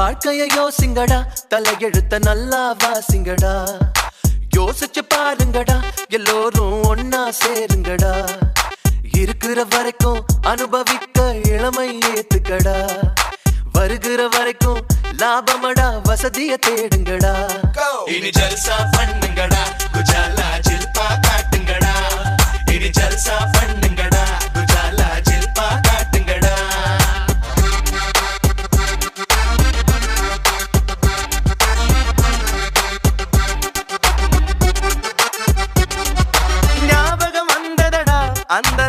வாழ்க்கைய யோசிங்கடா, தலையெழுத்த நல்லா வாசிங்கடா. யோசிச்சு பாருங்கடா, எல்லோரும் ஒன்னா சேருங்கடா. இருக்கிற வரைக்கும் அனுபவிக்க இளமை ஏத்துக்கடா. வருகிற வரைக்கும் லாபமடா, வசதிய தேடுங்கடா. இனி ஜல்சா பண்ணுங்கடா, குஜாலா ஜில்பா காட்டுங்கடா. இனி ஜல்சா பண்ணுங்கடா, குஜாலா ஜில்பா காட்டுங்கடா. ஞாபகம் வந்ததடா அந்த